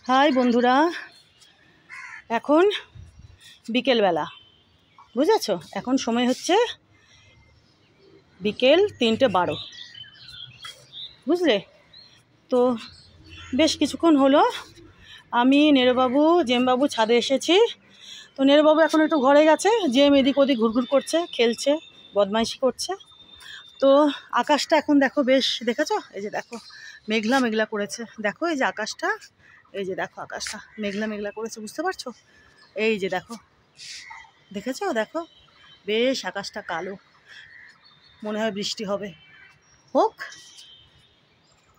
High বন্ধুরা, এখন বিকেলবেলা, বুঝেছ? এখন সময় হচ্ছে বিকেল 3:12, বুঝলে? তো বেশ কিছুক্ষণ হলো আমি নেরোবাবু জেমবাবু ছাদে এসেছি। তো নেরোবাবু এখন একটু ঘরে গেছে, জেম এদিক ওদিক ঘুরঘুর করছে, খেলছে, বদমাইশি করছে। তো আকাশটা এখন দেখো, বেশ দেখেছো? এই যে দেখো মেঘলা মেঘলা করেছে, দেখো এই যে আকাশটা, এই যে দেখো আকাশটা মেঘলা মেঘলা করেছে, বুঝতে পারছো? এই যে দেখো, দেখেছো? দেখো বেশ আকাশটা কালো, মনে হয় বৃষ্টি হবে। হোক,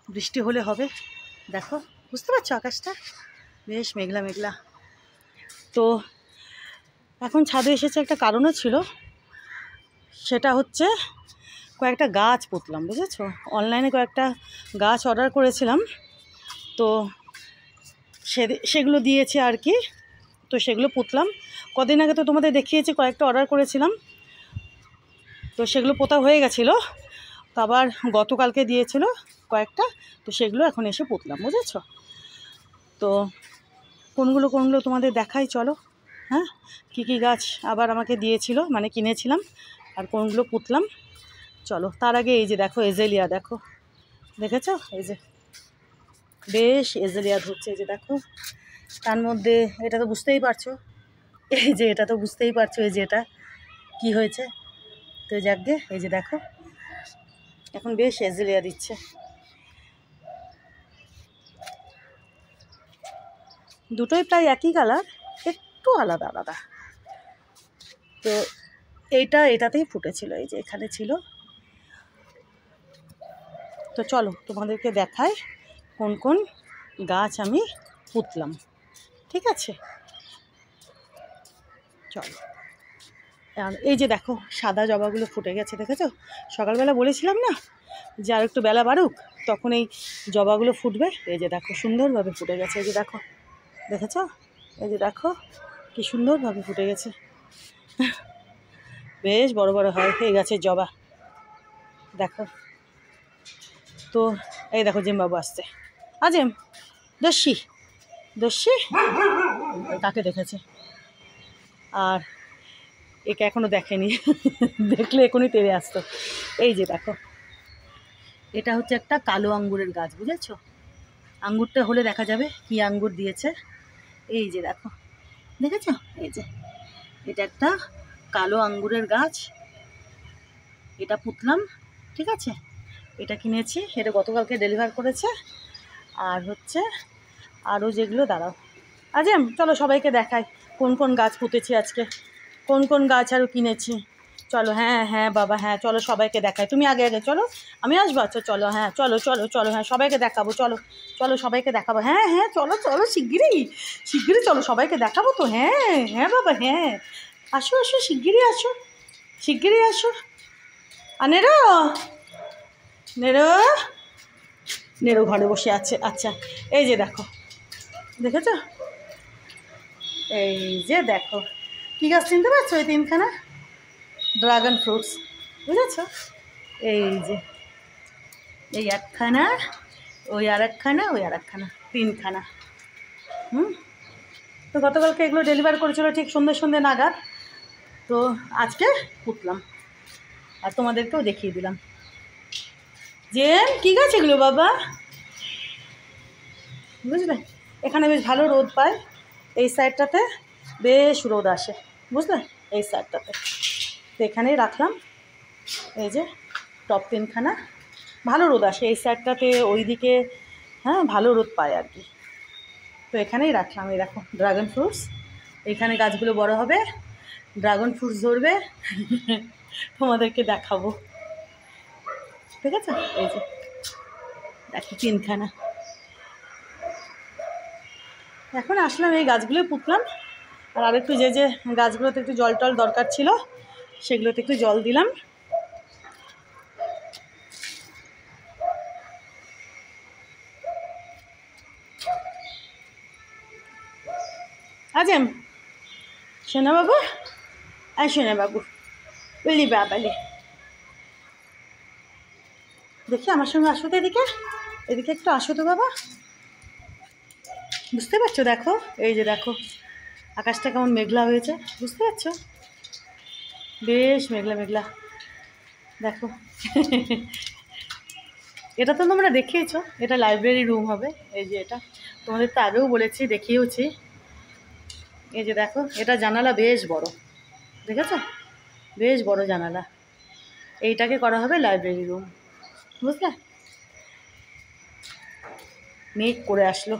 বৃষ্টি হলে হবে। দেখো, বুঝতে পারছো আকাশটা বেশ মেঘলা মেঘলা। তো এখন ছাদে এসেছে, একটা কারণও ছিল, সেটা হচ্ছে কয়েকটা গাছ পুঁতলাম, বুঝেছো? অনলাইনে কয়েকটা গাছ অর্ডার করেছিলাম, তো সেগুলো দিয়েছে আর কি। তো সেগুলো পুঁতলাম। কদিন আগে তো তোমাদের দেখিয়েছি, কয়েকটা অর্ডার করেছিলাম, তো সেগুলো পোতা হয়ে গেছিলো। তো আবার গতকালকে দিয়েছিল কয়েকটা, তো সেগুলো এখন এসে পুঁতলাম, বুঝেছো? তো কোনগুলো কোনগুলো তোমাদের দেখাই, চলো। হ্যাঁ, কী কী গাছ আবার আমাকে দিয়েছিল, মানে কিনেছিলাম, আর কোনগুলো পুঁতলাম, চলো। তার আগে এই যে দেখো এজেলিয়া, দেখো, দেখেছো? এই যে বেশ এজেলিয়া ধরছে, এই যে দেখো। তার মধ্যে এটা তো বুঝতেই পারছো, এই যে এটা তো বুঝতেই পারছো, এই যে এটা কী হয়েছে। তো যাকগে, এই যে দেখো এখন বেশ এজেলিয়া দিচ্ছে। দুটোই প্রায় একই কালার, একটু আলাদা আলাদা। তো এটাতেই ফুটেছিল, এই যে এখানে ছিল। তো চলো তোমাদেরকে দেখাই কোন কোন গাছ আমি পুঁতলাম, ঠিক আছে? চলো। আর এই যে দেখো সাদা জবাগুলো ফুটে গেছে, দেখেছো? সকালবেলা বলেছিলাম না যে আর একটু বেলা বাড়ুক, তখন এই জবাগুলো ফুটবে। এই যে দেখো সুন্দরভাবে ফুটে গেছে, এই যে দেখো, দেখেছো? এই যে দেখো কি সুন্দরভাবে ফুটে গেছে, বেশ বড় বড় হয় এই গাছের জবা, দেখো। তো এই দেখো জেমবাবু আসছে, আজেম দস্যি দস্যি কাকে দেখেছে, আর একে এখনো দেখেনি, দেখলে এখনই তেড়ে আসতো। এই যে দেখো, এটা হচ্ছে একটা কালো আঙ্গুরের গাছ, বুঝেছো? আঙ্গুরটা হলে দেখা যাবে কি আঙ্গুর দিয়েছে। এই যে দেখো, দেখেছো? এই যে এটা একটা কালো আঙ্গুরের গাছ, এটা পুঁতলাম, ঠিক আছে? এটা কিনেছি, এটা গতকালকে ডেলিভার করেছে। আর হচ্ছে আরও যেগুলো, দাঁড়াও আজেম চলো সবাইকে দেখাই কোন কোন গাছ পুঁতেছি আজকে, কোন কোন গাছ আরও কিনেছি। চলো, হ্যাঁ হ্যাঁ বাবা, হ্যাঁ চলো সবাইকে দেখাই, তুমি আগে আগে চলো, আমি আসবো। আচ্ছা চলো, হ্যাঁ চলো চলো চলো, হ্যাঁ সবাইকে দেখাবো, চলো চলো সবাইকে দেখাবো, হ্যাঁ হ্যাঁ চলো চলো শিগগিরই শিগগিরই চলো, সবাইকে দেখাবো তো, হ্যাঁ হ্যাঁ বাবা, হ্যাঁ আসো আসো শিগগিরই আসো, শিগগিরই আসো। আর নেরো নেরো নেরো ঘরে বসে আছে। আচ্ছা এই যে দেখো, দেখেছো? এই যে দেখো, কী গাছ চিনতে পারছো? এই তিনখানা ড্রাগন ফ্রুটস, বুঝেছো? এই যে এই একখানা, ওই আর একখানা, ওই আর একখানা, তিনখানা। তো গতকালকে এগুলো ডেলিভার করেছিল ঠিক সন্ধ্যে সন্ধ্যে নাগাদ, তো আজকে পুঁতলাম আর তোমাদেরকেও দেখিয়ে দিলাম। যে কী গাছ এগুলো বাবা, বুঝলে? এখানে বেশ ভালো রোদ পায়, এই সাইডটাতে বেশ রোদ আসে, বুঝলে? এই সাইডটাতে, তো এখানেই রাখলাম। এই যে টপ তিনখানা, ভালো রোদ আসে এই সাইডটাতে, ওইদিকে হ্যাঁ ভালো রোদ পায় আর কি। তো এখানেই রাখলাম। এই দেখো ড্রাগন ফ্রুটস, এখানে গাছগুলো বড় হবে, ড্রাগন ফ্রুটস ধরবে, তোমাদেরকে দেখাবো, ঠিক আছে? এই যে দেখো তিনখানা। এখন আসলাম এই গাছগুলো পুঁতলাম, আর আরেকটু যে যে গাছগুলোতে একটু জল টল দরকার ছিল সেগুলোতে একটু জল দিলাম। আজেম সোনা বাবু, আর সোনা বাবু বলি বাবালি, দেখি আমার সঙ্গে আসো তো, এদিকে এদিকে একটু আসো তো বাবা, বুঝতে পারছো? দেখো এই যে দেখো আকাশটা কেমন মেঘলা হয়েছে, বুঝতে পারছো? বেশ মেঘলা মেঘলা দেখো। এটা তো তোমরা দেখিয়েছো, এটা লাইব্রেরি রুম হবে। এই যে এটা তোমাদের তো আগেও বলেছি, দেখিয়েওছি। এই যে দেখো এটা জানালা বেশ বড়, দেখেছো? বেশ বড় জানালা। এইটাকে করা হবে লাইব্রেরি রুম, বুঝলে? মেঘ করে আসলো,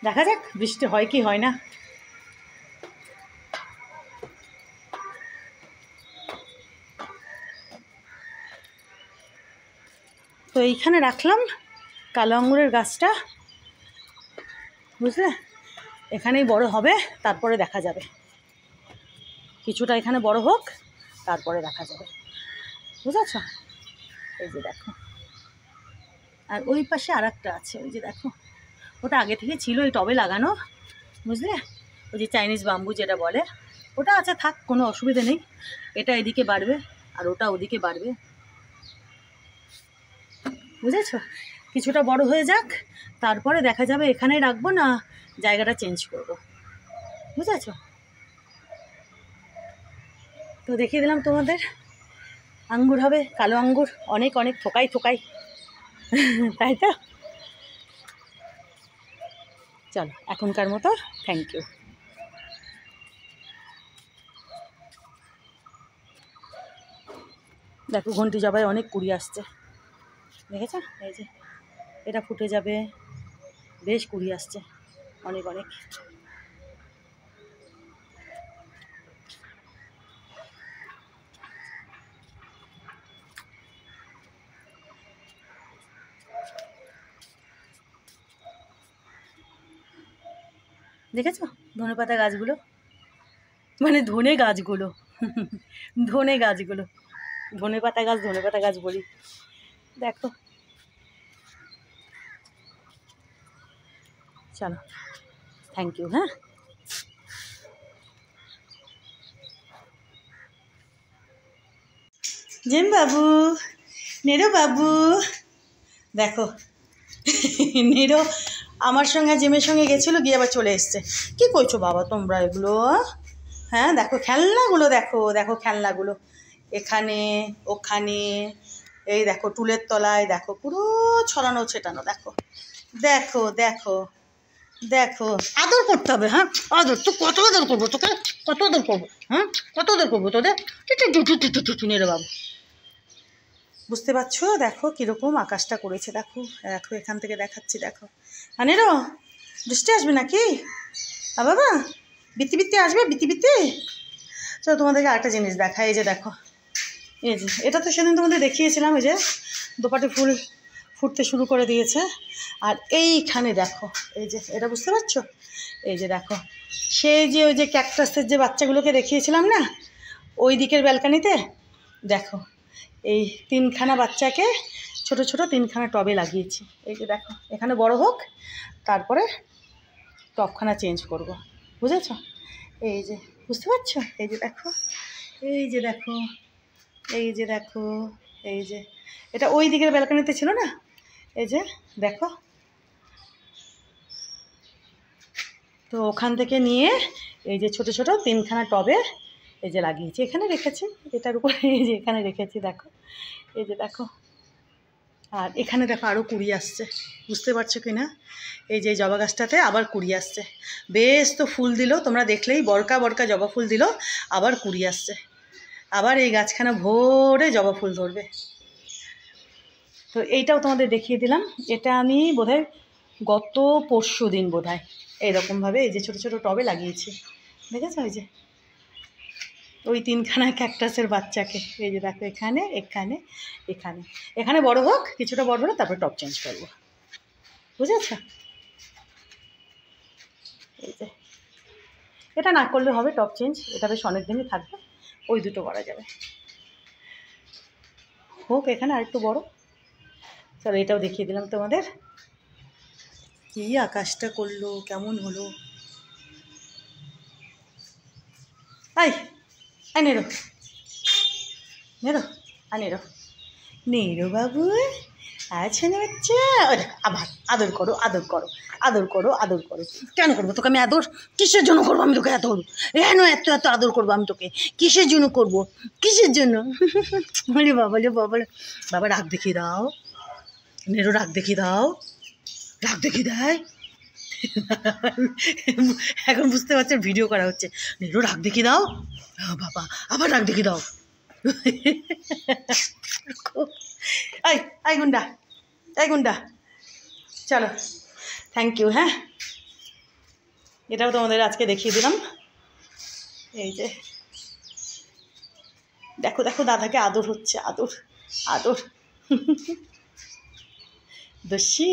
দেখা যাক বৃষ্টি হয় কি হয় না। তো এইখানে রাখলাম কালো আঙুরের গাছটা, বুঝলে? এখানেই বড় হবে, তারপরে দেখা যাবে। কিছুটা এখানে বড় হোক, তারপরে দেখা যাবে, বুঝেছ? এই যে দেখো, আর ওই পাশে আর একটা আছে, ওই যে দেখো ওটা আগে থেকে ছিল ওই টবে লাগানো, বুঝলে? ওই যে চাইনিজ বাম্বু যেটা বলে, ওটা আছে, থাক, কোনো অসুবিধা নেই। এটা এদিকে বাড়বে আর ওটা ওদিকে বাড়বে, বুঝেছ? কিছুটা বড় হয়ে যাক, তারপরে দেখা যাবে এখানেই রাখবো না জায়গাটা চেঞ্জ করব, বুঝেছ? তো দেখিয়ে দিলাম তোমাদের, আঙ্গুর হবে, কালো আঙ্গুর, অনেক অনেক থোকাই থোকাই। তাই তো? চলো এখনকার মতো থ্যাংক ইউ। দেখো ঘন্টি জবাই অনেক কুড়ি আসছে, দেখেছ? এই যে এটা ফুটে যাবে, বেশ কুড়ি আসছে, অনেক অনেক। দেখেছ ধনেপাতা গাছগুলো, মানে ধনে গাছগুলো, ধনে গাছগুলো, ধনেপাতা গাছ বলি। দেখো, চলো থ্যাংক ইউ। হ্যাঁ, জিম বাবু, নেরো বাবু, দেখো নেরো আমার সঙ্গে জিমের সঙ্গে গেছিলো, গিয়ে আবার চলে এসছে। কি করছো বাবা তোমরা এগুলো? হ্যাঁ দেখো খেলনাগুলো, দেখো দেখো খেলনাগুলো, এখানে ওখানে, এই দেখো টুলের তলায়, দেখো পুরো ছড়ানো ছেটানো, দেখো দেখো দেখো দেখো। আদর করতে হবে, হ্যাঁ আদর তো, কত আদর করবো তোকে, কত আদর করবো, হ্যাঁ কত আদর করবো তোদের। নেড়ে বাবু, বুঝতে পারছো? দেখো কীরকম আকাশটা করেছে, দেখো দেখো এখান থেকে দেখাচ্ছি, দেখো। আনেরো বৃষ্টি আসবে নাকি? বাবা বিত্তি বিত্তি আসবে, বিত্তি বিত্তি। চলো তোমাদেরকে আরেকটা জিনিস দেখা, এই যে দেখো, এই যে এটা তো সেদিন তোমাদের দেখিয়েছিলাম, এই যে দোপাটি ফুল ফুটতে শুরু করে দিয়েছে। আর এইখানে দেখো, এই যে এটা বুঝতে পারছো? এই যে দেখো, সেই যে ওই যে ক্যাকটাসের যে বাচ্চাগুলোকে দেখিয়েছিলাম না, ওই দিকের ব্যালকানিতে দেখো এই তিনখানা বাচ্চাকে ছোট ছোট তিনখানা টবে লাগিয়েছি। এই যে দেখো এখানে বড় হোক, তারপরে টবখানা চেঞ্জ করব, বুঝেছ? এই যে বুঝতে পারছো? এই যে দেখো, এই যে দেখো, এই যে দেখো, এই যে এটা ওই দিকের ব্যালকনিতে ছিল না, এই যে দেখো। তো ওখান থেকে নিয়ে এই যে ছোট ছোট তিনখানা টবে এই যে লাগিয়েছি, এখানে রেখেছি, এটার উপরে এই যে এখানে রেখেছি, দেখো এই যে দেখো। আর এখানে দেখো আরও কুড়ি আসছে, বুঝতে পারছো কি না? এই যে জবা গাছটাতে আবার কুড়ি আসছে, বেশ তো ফুল দিল, তোমরা দেখলেই বরকা বরকা জবা ফুল দিল, আবার কুড়ি আসছে, আবার এই গাছখানা ভরে জবা ফুল ধরবে। তো এইটাও তোমাদের দেখিয়ে দিলাম, এটা আমি বোধহয় গত পরশু দিন বোধহয় এইরকমভাবে এই যে ছোটো ছোটো টবে লাগিয়েছি, দেখেছো? ওই যে ওই তিনখানা ক্যাকটাসের বাচ্চাকে, এই যে দেখো এখানে এখানে এখানে, এখানে বড় হোক, কিছুটা বড় হলে তারপরে টব চেঞ্জ করবো, বুঝেছ? এই যে এটা না করলে হবে টব চেঞ্জ, এটা বেশ অনেক দিনই থাকবে, ওই দুটো করা যাবে, হোক এখানে আরেকটু বড়। চলো এটাও দেখিয়ে দিলাম তোমাদের, কি আকাশটা করলো, কেমন হলো। I I narrow narrow, a narrow, narrow বাবু, আচ্ছা না বাচ্চা, আবার আদর করো আদর করো আদর করো আদর করো। কেন করবো তোকে আমি আদর? কিসের জন্য করবো আমি তোকে আদর? কেন এত এত আদর করবো আমি তোকে? কিসের জন্য করবো? কিসের জন্য? বলে বাবা রে বাবা, বাবা রাগ দেখিয়ে দাও, নেরো রাগ দেখিয়ে দাও, রাগ দেখিয়ে দেয়। এখন বুঝতে পারছে ভিডিও করা হচ্ছে। নেরো রাগ দেখিয়ে দাও, বাবা আবার রাগ দেখিয়ে দাও। এই এই গুন্ডা, এই গুন্ডা, চলো থ্যাংক ইউ। হ্যাঁ, এটাও তোমাদের আজকে দেখিয়ে দিলাম। এই যে দেখো দেখো দাদাকে আদর হচ্ছে, আদর আদর। দস্যি